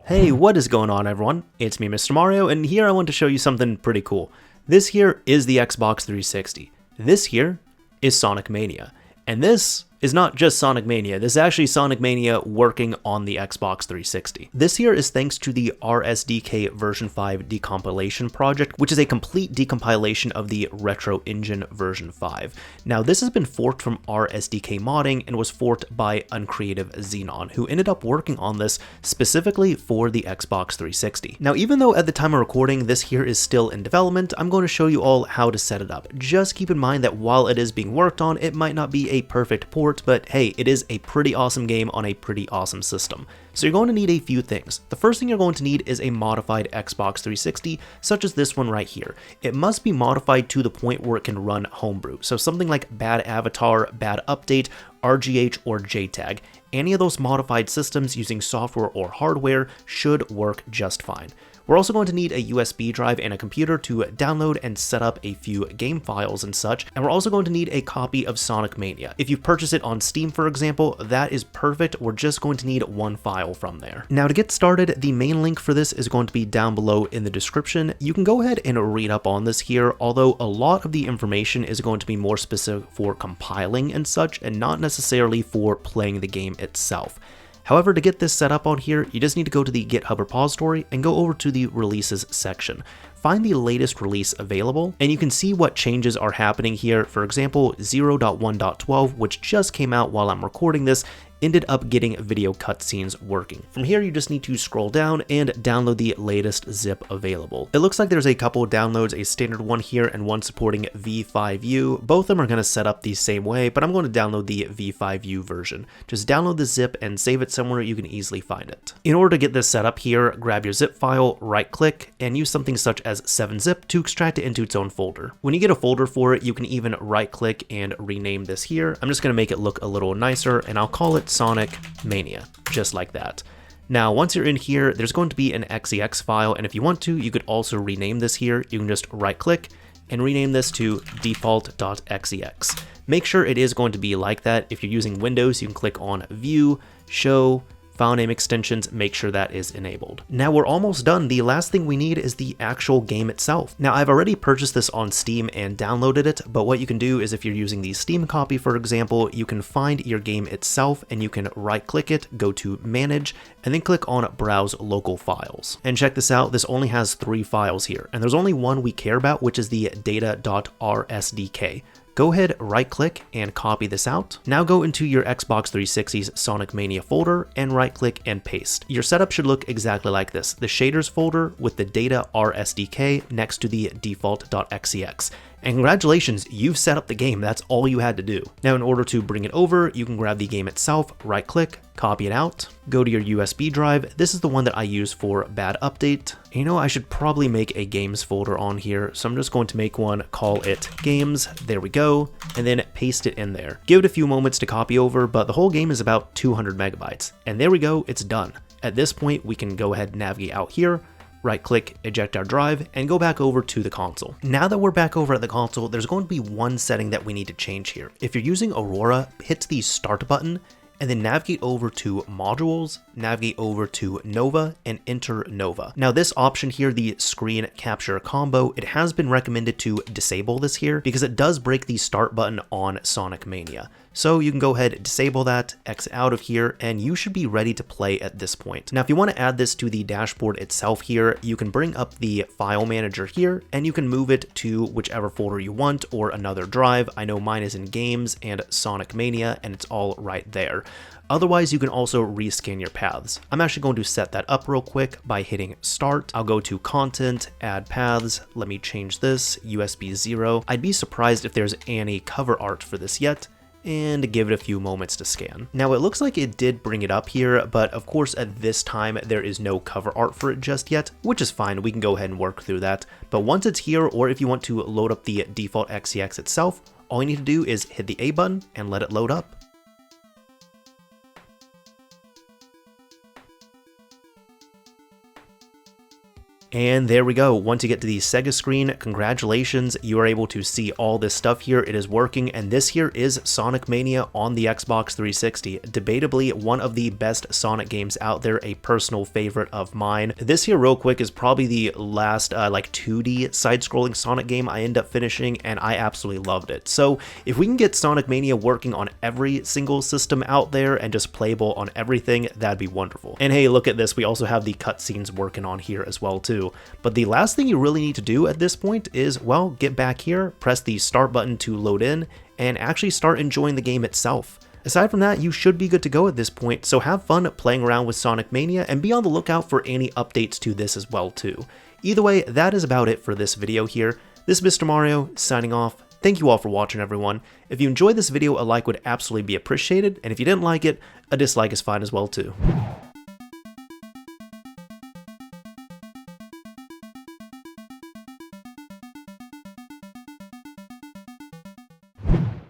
Hey, what is going on everyone? It's me, Mr. Mario, and here I want to show you something pretty cool. This here is the Xbox 360. This here is Sonic Mania. And this is not just Sonic Mania, this is actually Sonic Mania working on the Xbox 360. This here is thanks to the RSDKv5 Decompilation project, which is a complete decompilation of the Retro Engine version 5. Now this has been forked from RSDK modding and was forked by UncreativeXenon, who ended up working on this specifically for the Xbox 360. Now even though at the time of recording this here is still in development, I'm going to show you all how to set it up. Just keep in mind that while it is being worked on, it might not be a perfect port, but hey, it is a pretty awesome game on a pretty awesome system. So you're going to need a few things. The first thing you're going to need is a modified Xbox 360, such as this one right here. It must be modified to the point where it can run Homebrew. So something like Bad Avatar, Bad Update, RGH, or JTAG. Any of those modified systems using software or hardware should work just fine. We're also going to need a USB drive and a computer to download and set up a few game files and such, and we're also going to need a copy of Sonic Mania. If you purchase it on Steam, for example, that is perfect. We're just going to need one file from there. Now to get started, the main link for this is going to be down below in the description. You can go ahead and read up on this here, although a lot of the information is going to be more specific for compiling and such, and not necessarily for playing the game itself. However, to get this set up on here, you just need to go to the GitHub repository and go over to the releases section. Find the latest release available, and you can see what changes are happening here. For example, 0.1.12, which just came out while I'm recording this, ended up getting video cutscenes working. From here, you just need to scroll down and download the latest zip available. It looks like there's a couple of downloads, a standard one here and one supporting V5U. Both of them are going to set up the same way, but I'm going to download the V5U version. Just download the zip and save it somewhere you can easily find it. In order to get this set up here, grab your zip file, right click, and use something such as 7-zip to extract it into its own folder. When you get a folder for it, you can even right click and rename this here. I'm just going to make it look a little nicer, and I'll call it Sonic Mania, just like that. Now, once you're in here, there's going to be an XEX file, and if you want to, you could also rename this here. You can just right click and rename this to default.xex. Make sure it is going to be like that. If you're using Windows, you can click on View, Show, File name extensions, make sure that is enabled. Now we're almost done. The last thing we need is the actual game itself. Now I've already purchased this on Steam and downloaded it, but what you can do is if you're using the Steam copy, for example, you can find your game itself and you can right click it, go to Manage, and then click on Browse Local Files. And check this out, this only has 3 files here, and there's only one we care about, which is the data.rsdk. Go ahead, right click and copy this out. Now go into your Xbox 360's Sonic Mania folder and right click and paste. Your setup should look exactly like this. The shaders folder with the data RSDK next to the default.xex. And congratulations, you've set up the game. That's all you had to do. Now in order to bring it over, you can grab the game itself, right click, copy it out, go to your USB drive. This is the one that I use for Bad Update. And you know, I should probably make a games folder on here. So I'm just going to make one, call it games. There we go. And then paste it in there. Give it a few moments to copy over, but the whole game is about 200 megabytes. And there we go, it's done. At this point, we can go ahead and navigate out here, right click, eject our drive, and go back over to the console. Now that we're back over at the console, there's going to be one setting that we need to change here. If you're using Aurora, hit the start button, and then navigate over to Modules, navigate over to Nova, and enter Nova. Now this option here, the screen capture combo, it has been recommended to disable this here because it does break the start button on Sonic Mania. So you can go ahead and disable that, exit out of here, and you should be ready to play at this point. Now, if you want to add this to the dashboard itself here, you can bring up the file manager here, and you can move it to whichever folder you want or another drive. I know mine is in Games and Sonic Mania, and it's all right there. Otherwise, you can also rescan your paths. I'm actually going to set that up real quick by hitting Start. I'll go to Content, Add Paths. Let me change this, USB 0. I'd be surprised if there's any cover art for this yet, and give it a few moments to scan. Now it looks like it did bring it up here, but of course at this time there is no cover art for it just yet, which is fine. We can go ahead and work through that. But once it's here, or if you want to load up the default XEX itself, all you need to do is hit the A button and let it load up. And there we go. Once you get to the Sega screen, congratulations, you are able to see all this stuff here. It is working, and this here is Sonic Mania on the Xbox 360. Debatably one of the best Sonic games out there, a personal favorite of mine. This here, real quick, is probably the last like 2D side-scrolling Sonic game I end up finishing, and I absolutely loved it. So if we can get Sonic Mania working on every single system out there and just playable on everything, that'd be wonderful. And hey, look at this, we also have the cutscenes working on here as well too. But the last thing you really need to do at this point is, well, get back here, press the start button to load in, and actually start enjoying the game itself. Aside from that, you should be good to go at this point, so have fun playing around with Sonic Mania and be on the lookout for any updates to this as well too. Either way, that is about it for this video here. This is Mr. Mario, signing off. Thank you all for watching, everyone. If you enjoyed this video, a like would absolutely be appreciated, and if you didn't like it, a dislike is fine as well too.